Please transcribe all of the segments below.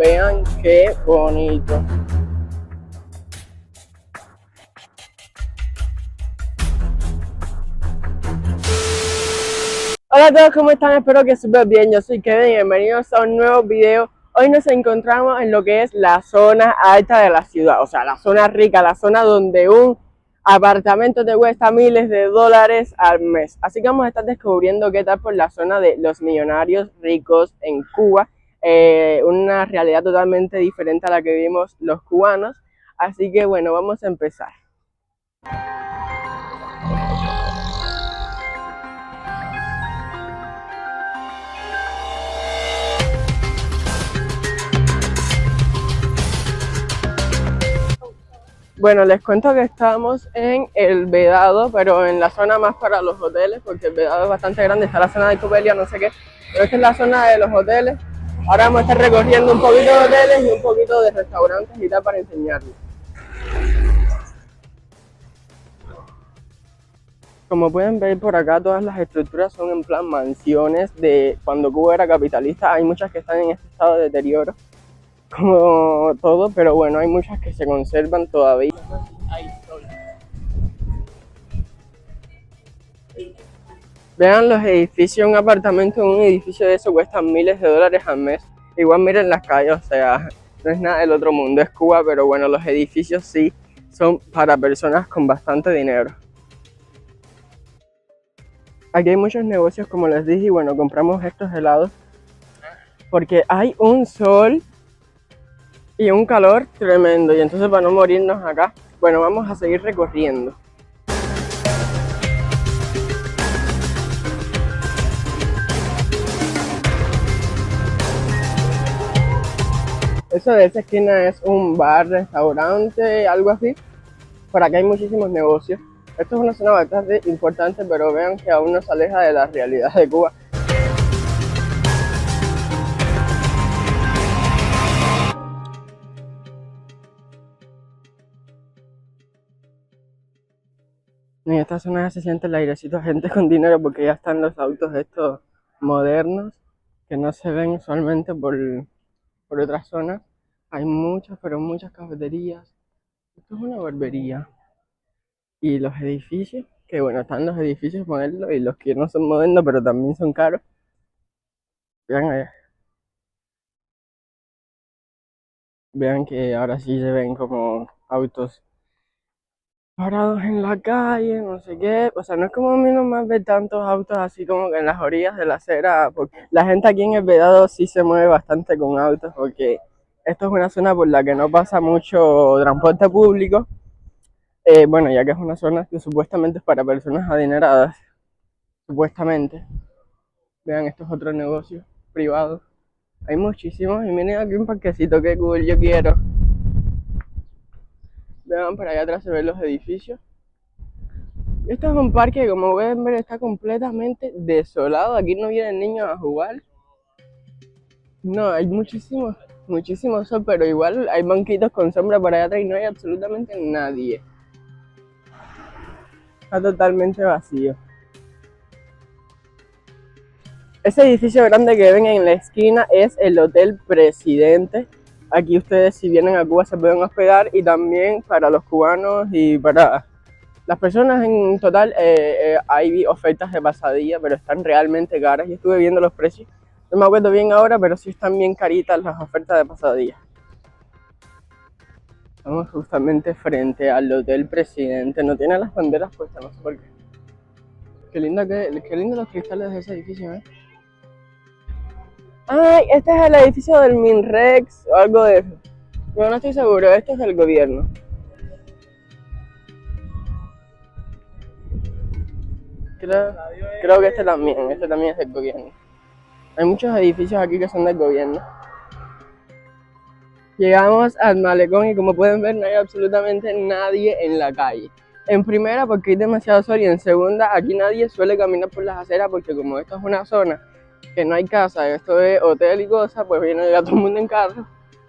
Vean qué bonito. Hola a todos, ¿cómo están? Espero que súper bien. Yo soy Kevin y bienvenidos a un nuevo video. Hoy nos encontramos en lo que es la zona alta de la ciudad, o sea, la zona rica, la zona donde un apartamento te cuesta miles de dólares al mes. Así que vamos a estar descubriendo qué tal por la zona de los millonarios ricos en Cuba. Una realidad totalmente diferente a la que vivimos los cubanos. Así que bueno, vamos a empezar. Bueno, les cuento que estamos en El Vedado, pero en la zona más para los hoteles, porque El Vedado es bastante grande, está la zona de Copelia, no sé qué, pero esta es la zona de los hoteles. Ahora vamos a estar recorriendo un poquito de hoteles y un poquito de restaurantes y tal para enseñarles. Como pueden ver por acá, todas las estructuras son en plan mansiones de cuando Cuba era capitalista. Hay muchas que están en este estado de deterioro, como todo, pero bueno, hay muchas que se conservan todavía. Vean los edificios, un apartamento en un edificio de eso cuesta miles de dólares al mes. Igual miren las calles, o sea, no es nada del otro mundo, es Cuba, pero bueno, los edificios sí son para personas con bastante dinero. Aquí hay muchos negocios, como les dije, y bueno, compramos estos helados porque hay un sol y un calor tremendo, y entonces para no morirnos acá, bueno, vamos a seguir recorriendo. Eso de esa esquina es un bar, restaurante, algo así. Por acá hay muchísimos negocios. Esto es una zona bastante importante, pero vean que aún no se aleja de la realidad de Cuba. En esta zona ya se siente el airecito de gente con dinero porque ya están los autos estos modernos que no se ven usualmente por otras zonas. Hay muchas, pero muchas cafeterías. Esto es una barbería. Y los edificios, que bueno, están los edificios modernos y los que no son modernos, pero también son caros. Vean allá. Vean que ahora sí se ven como autos parados en la calle, no sé qué. O sea, no es como a mí nomás ver tantos autos así como que en las orillas de la acera, porque la gente aquí en El Vedado sí se mueve bastante con autos, porque esto es una zona por la que no pasa mucho transporte público. Bueno, ya que es una zona que supuestamente es para personas adineradas, supuestamente. Vean estos otros negocios privados. Hay muchísimos, y miren aquí un parquecito, que cool, yo quiero. Vean, por allá atrás se ven los edificios. Esto es un parque que, como pueden ver, está completamente desolado. Aquí no vienen niños a jugar. No, hay muchísimos sol, pero igual hay banquitos con sombra por allá atrás y no hay absolutamente nadie. Está totalmente vacío. Ese edificio grande que ven en la esquina es el Hotel Presidente. Aquí ustedes, si vienen a Cuba, se pueden hospedar, y también para los cubanos y para las personas en total hay ofertas de pasadía, pero están realmente caras. Yo estuve viendo los precios, no me acuerdo bien ahora, pero sí están bien caritas las ofertas de pasadía. Estamos justamente frente al Hotel Presidente. No tiene las banderas puestas, no sé por qué. Qué lindo los cristales de ese edificio, ¿eh? Ay, este es el edificio del Minrex o algo de eso. Pero no estoy seguro, este es del gobierno. Creo que este también es del gobierno. Hay muchos edificios aquí que son del gobierno. Llegamos al malecón y, como pueden ver, no hay absolutamente nadie en la calle. En primera, porque hay demasiado sol, y en segunda, aquí nadie suele caminar por las aceras, porque como esto es una zona que no hay casa, esto es hotel y cosas, pues viene todo el mundo en carro,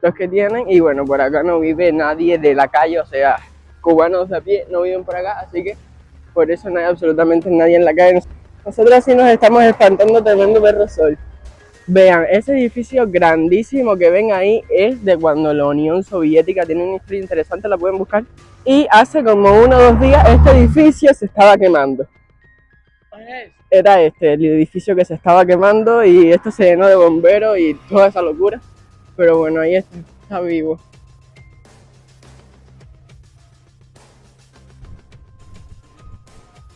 los que tienen, y bueno, por acá no vive nadie de la calle, o sea, cubanos de a pie no viven por acá, así que por eso no hay absolutamente nadie en la calle. Nosotros sí nos estamos espantando tremendo perro sol. Vean, ese edificio grandísimo que ven ahí es de cuando la Unión Soviética, tiene una historia interesante, la pueden buscar. Y hace como 1 o 2 días este edificio se estaba quemando. Era este, el edificio que se estaba quemando y esto se llenó de bomberos y toda esa locura. Pero bueno, ahí está vivo.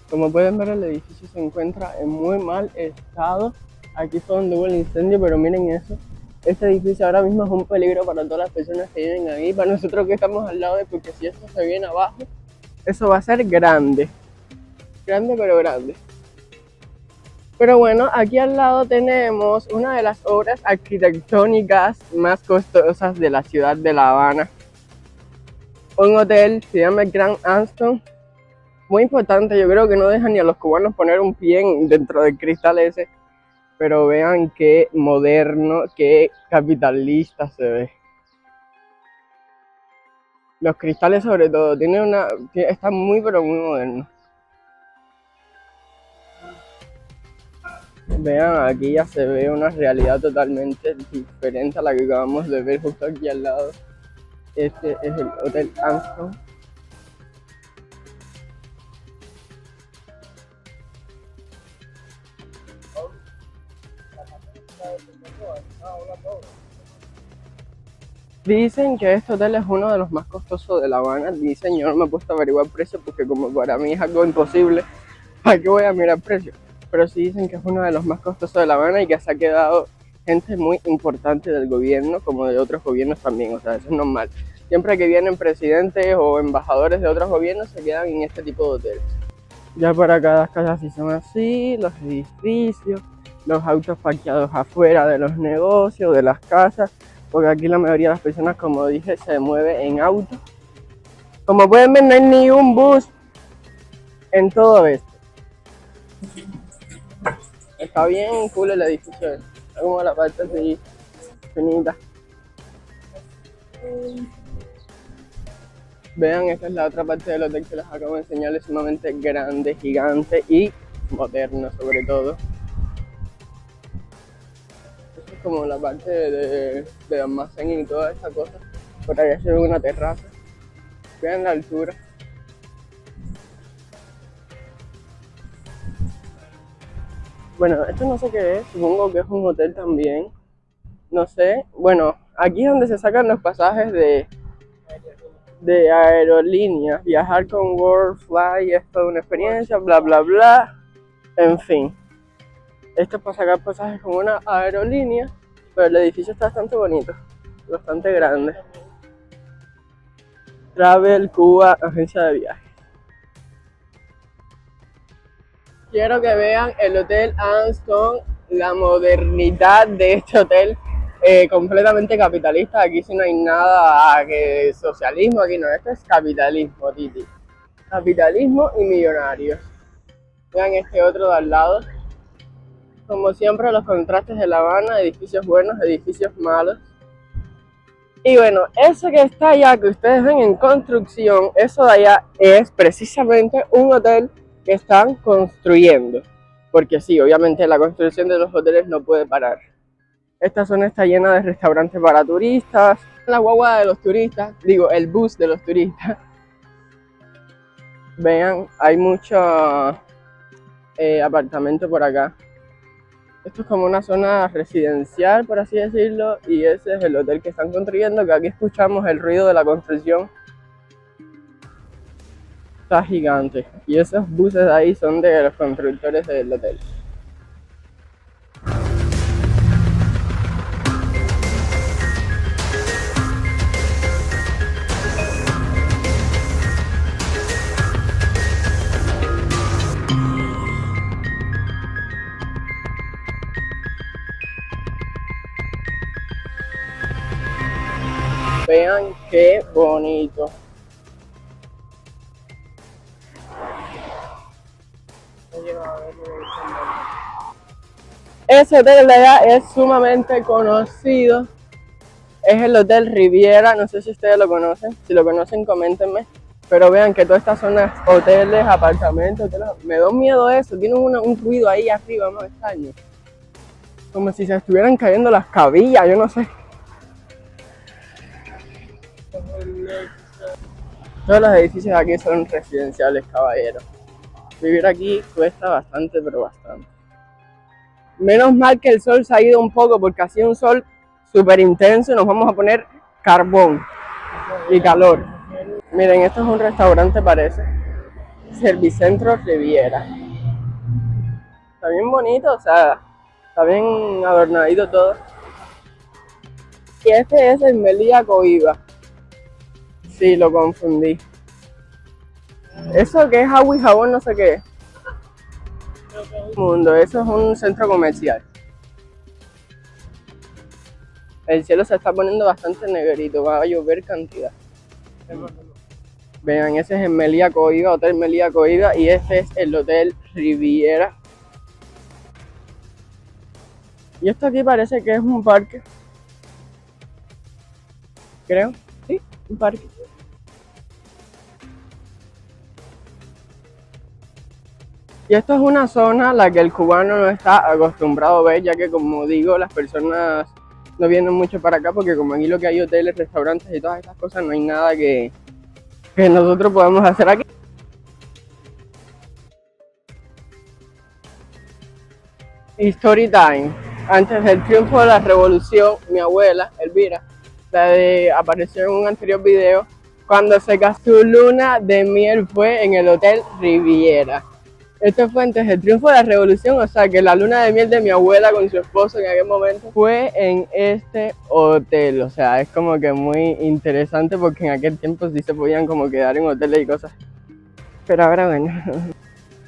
Como pueden ver, el edificio se encuentra en muy mal estado. Aquí fue donde hubo el incendio, pero miren eso. Este edificio ahora mismo es un peligro para todas las personas que viven ahí, para nosotros que estamos al lado de, porque si esto se viene abajo, eso va a ser grande. Grande, pero grande. Pero bueno, aquí al lado tenemos una de las obras arquitectónicas más costosas de la ciudad de La Habana. Un hotel, se llama Grand Anston. Muy importante, yo creo que no dejan ni a los cubanos poner un pie dentro del cristal ese. Pero vean qué moderno, qué capitalista se ve. Los cristales sobre todo, están muy pero muy modernos. Vean, aquí ya se ve una realidad totalmente diferente a la que acabamos de ver justo aquí al lado. Este es el Hotel Anston. Dicen que este hotel es uno de los más costosos de La Habana. Dicen, yo no me he puesto a averiguar precios porque como para mí es algo imposible, ¿para qué voy a mirar precios? Pero sí dicen que es uno de los más costosos de La Habana y que se ha quedado gente muy importante del gobierno, como de otros gobiernos también, o sea, eso es normal. Siempre que vienen presidentes o embajadores de otros gobiernos se quedan en este tipo de hoteles. Ya por acá las casas sí son así, los edificios, los autos parqueados afuera de los negocios, de las casas, porque aquí la mayoría de las personas, como dije, se mueve en auto. Como pueden ver, no hay ni un bus en todo esto. Está bien cool el edificio, está como la parte así finita. Vean, esta es la otra parte del hotel que les acabo de enseñar, es sumamente grande, gigante y moderno sobre todo. Esta es como la parte de almacén y toda esa cosa. Por allá se ve una terraza. Vean la altura. Bueno, esto no sé qué es, supongo que es un hotel también. No sé. Bueno, aquí es donde se sacan los pasajes de aerolíneas. Viajar con Worldfly es toda una experiencia, bla, bla, bla. En fin. Esto es para sacar pasajes con una aerolínea, pero el edificio está bastante bonito, bastante grande. Travel Cuba, agencia de viajes. Quiero que vean el Hotel Anston, la modernidad de este hotel, completamente capitalista. Aquí sí no hay nada que socialismo, aquí no, esto es capitalismo, Titi. Capitalismo y millonarios. Vean este otro de al lado. Como siempre, los contrastes de La Habana, edificios buenos, edificios malos. Y bueno, eso que está allá, que ustedes ven en construcción, eso de allá es precisamente un hotel que están construyendo. Porque sí, obviamente la construcción de los hoteles no puede parar. Esta zona está llena de restaurantes para turistas, la guagua de los turistas, digo, el bus de los turistas. Vean, hay mucho apartamento por acá. Esto es como una zona residencial, por así decirlo, y ese es el hotel que están construyendo, que aquí escuchamos el ruido de la construcción. Está gigante, y esos buses de ahí son de los constructores del hotel. Vean qué bonito. Ese hotel de allá es sumamente conocido. Es el Hotel Riviera, no sé si ustedes lo conocen. Si lo conocen, coméntenme. Pero vean que toda esta zona es hoteles, apartamentos, hoteles. Me da miedo eso, tiene un ruido ahí arriba más extraño. como si se estuvieran cayendo las cabillas, yo no sé. Todos los edificios aquí son residenciales, caballeros. Vivir aquí cuesta bastante, pero bastante. Menos mal que el sol se ha ido un poco porque ha sido un sol súper intenso y nos vamos a poner carbón y calor. Miren, esto es un restaurante, parece. Servicentro Riviera. Está bien bonito, o sea, está bien adornadito todo. Y este es el Meliá Cohiba. Sí, lo confundí. Eso que es agua y jabón, no sé qué es. Mundo, eso es un centro comercial. El cielo se está poniendo bastante negrito, va a llover cantidad. Vean, ese es el Meliá Cohiba, Hotel Meliá Cohiba, y este es el Hotel Riviera. Y esto aquí parece que es un parque. Creo, sí, un parque. Y esto es una zona a la que el cubano no está acostumbrado a ver, ya que como digo, las personas no vienen mucho para acá porque como aquí lo que hay hoteles, restaurantes y todas estas cosas, no hay nada que nosotros podamos hacer aquí. Story time. Antes del triunfo de la revolución, mi abuela, Elvira, apareció en un anterior video, cuando se casó, su luna de miel fue en el Hotel Riviera. Esto fue antes del triunfo de la revolución, o sea que la luna de miel de mi abuela con su esposo en aquel momento fue en este hotel. O sea, es como que muy interesante porque en aquel tiempo sí se podían como quedar en hoteles y cosas. Pero ahora bueno,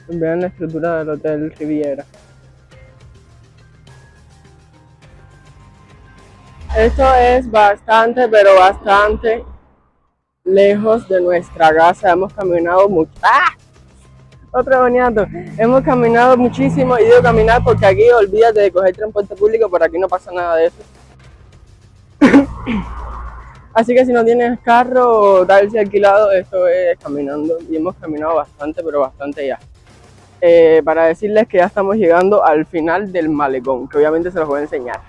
vean la estructura del Hotel Riviera. Esto es bastante, pero bastante lejos de nuestra casa. Hemos caminado mucho. ¡Ah! Otro boniato. Hemos caminado muchísimo y digo caminar porque aquí olvídate de coger transporte público, por aquí no pasa nada de eso. Así que si no tienes carro o taxi alquilado, esto es caminando. Y hemos caminado bastante, pero bastante ya. Para decirles que ya estamos llegando al final del malecón, que obviamente se los voy a enseñar.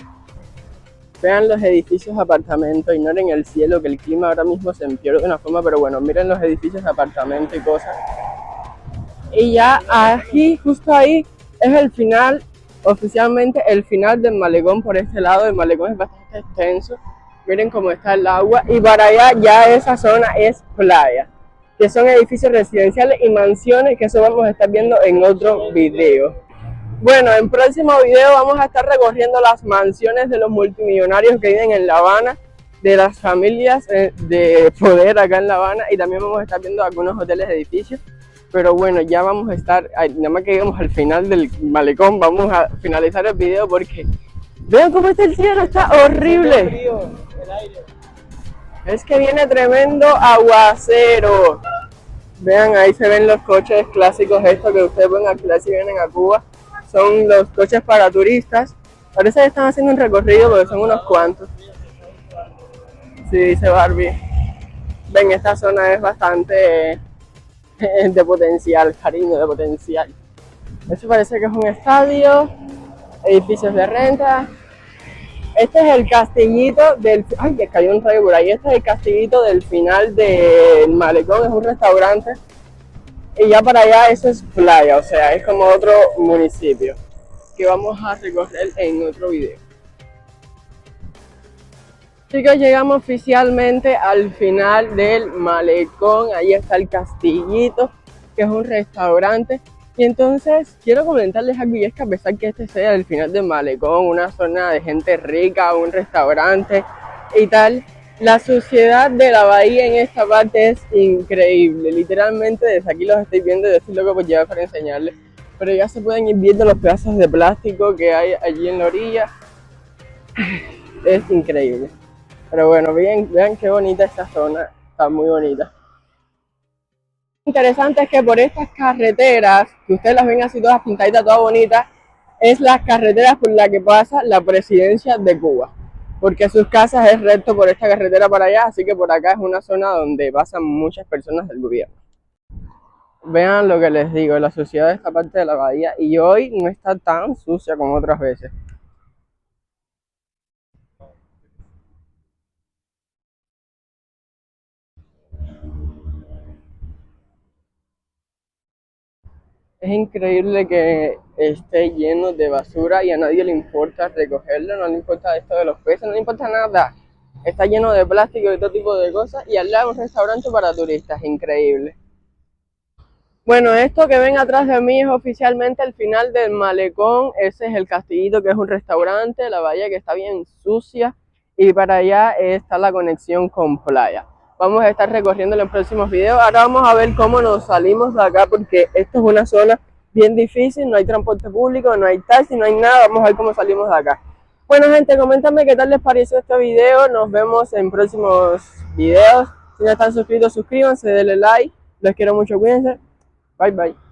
Vean los edificios de apartamentos, ignoren el cielo, que el clima ahora mismo se empeoró de una forma, pero bueno, miren los edificios de apartamentos y cosas. Y ya aquí, justo ahí, es el final, oficialmente el final del malecón por este lado. El malecón es bastante extenso. Miren cómo está el agua. Y para allá ya esa zona es playa, que son edificios residenciales y mansiones, que eso vamos a estar viendo en otro video. Bueno, en próximo video vamos a estar recorriendo las mansiones de los multimillonarios que viven en La Habana, de las familias de poder acá en La Habana, y también vamos a estar viendo algunos hoteles, edificios. Pero bueno, ya vamos a estar, nada más que lleguemos al final del malecón, vamos a finalizar el video porque vean cómo está el cielo, está horrible. Es que viene tremendo aguacero. Vean, ahí se ven los coches clásicos estos que ustedes pueden alquilar si vienen a Cuba. Son los coches para turistas. Parece que están haciendo un recorrido porque son unos cuantos. Sí, dice Barbie. Ven, esta zona es bastante de potencial, cariño, de potencial. Eso parece que es un estadio, edificios de renta. Este es el castillito del... Ay, que cayó un rayo por ahí. Este es el castillito del final del malecón, es un restaurante. Y ya para allá eso es playa, o sea, es como otro municipio que vamos a recorrer en otro video. Chicos, llegamos oficialmente al final del malecón. Ahí está el castillito, que es un restaurante. Y entonces quiero comentarles algo, y es que a pesar que este sea el final del malecón, una zona de gente rica, un restaurante y tal, la suciedad de la bahía en esta parte es increíble. Literalmente desde aquí los estoy viendo y estoy loco por llevar para enseñarles. Pero ya se pueden ir viendo los pedazos de plástico que hay allí en la orilla. Es increíble. Pero bueno, vean qué bonita esta zona, está muy bonita. Lo interesante es que por estas carreteras, que ustedes las ven así todas pintaditas, todas bonitas, es las carreteras por las que pasa la presidencia de Cuba. Porque sus casas es recto por esta carretera para allá, así que por acá es una zona donde pasan muchas personas del gobierno. Vean lo que les digo, la suciedad de esta parte de la bahía, y hoy no está tan sucia como otras veces. Es increíble que esté lleno de basura y a nadie le importa recogerlo, no le importa esto de los peces, no le importa nada. Está lleno de plástico y todo tipo de cosas y al lado un restaurante para turistas, increíble. Bueno, esto que ven atrás de mí es oficialmente el final del malecón. Ese es el Castillito, que es un restaurante, la bahía que está bien sucia. Y para allá está la conexión con playa. Vamos a estar recorriendo en los próximos videos. Ahora vamos a ver cómo nos salimos de acá, porque esto es una zona bien difícil. No hay transporte público, no hay taxi, no hay nada. Vamos a ver cómo salimos de acá. Bueno, gente, coméntame qué tal les pareció este video. Nos vemos en próximos videos. Si no están suscritos, suscríbanse, denle like. Los quiero mucho, cuídense. Bye bye.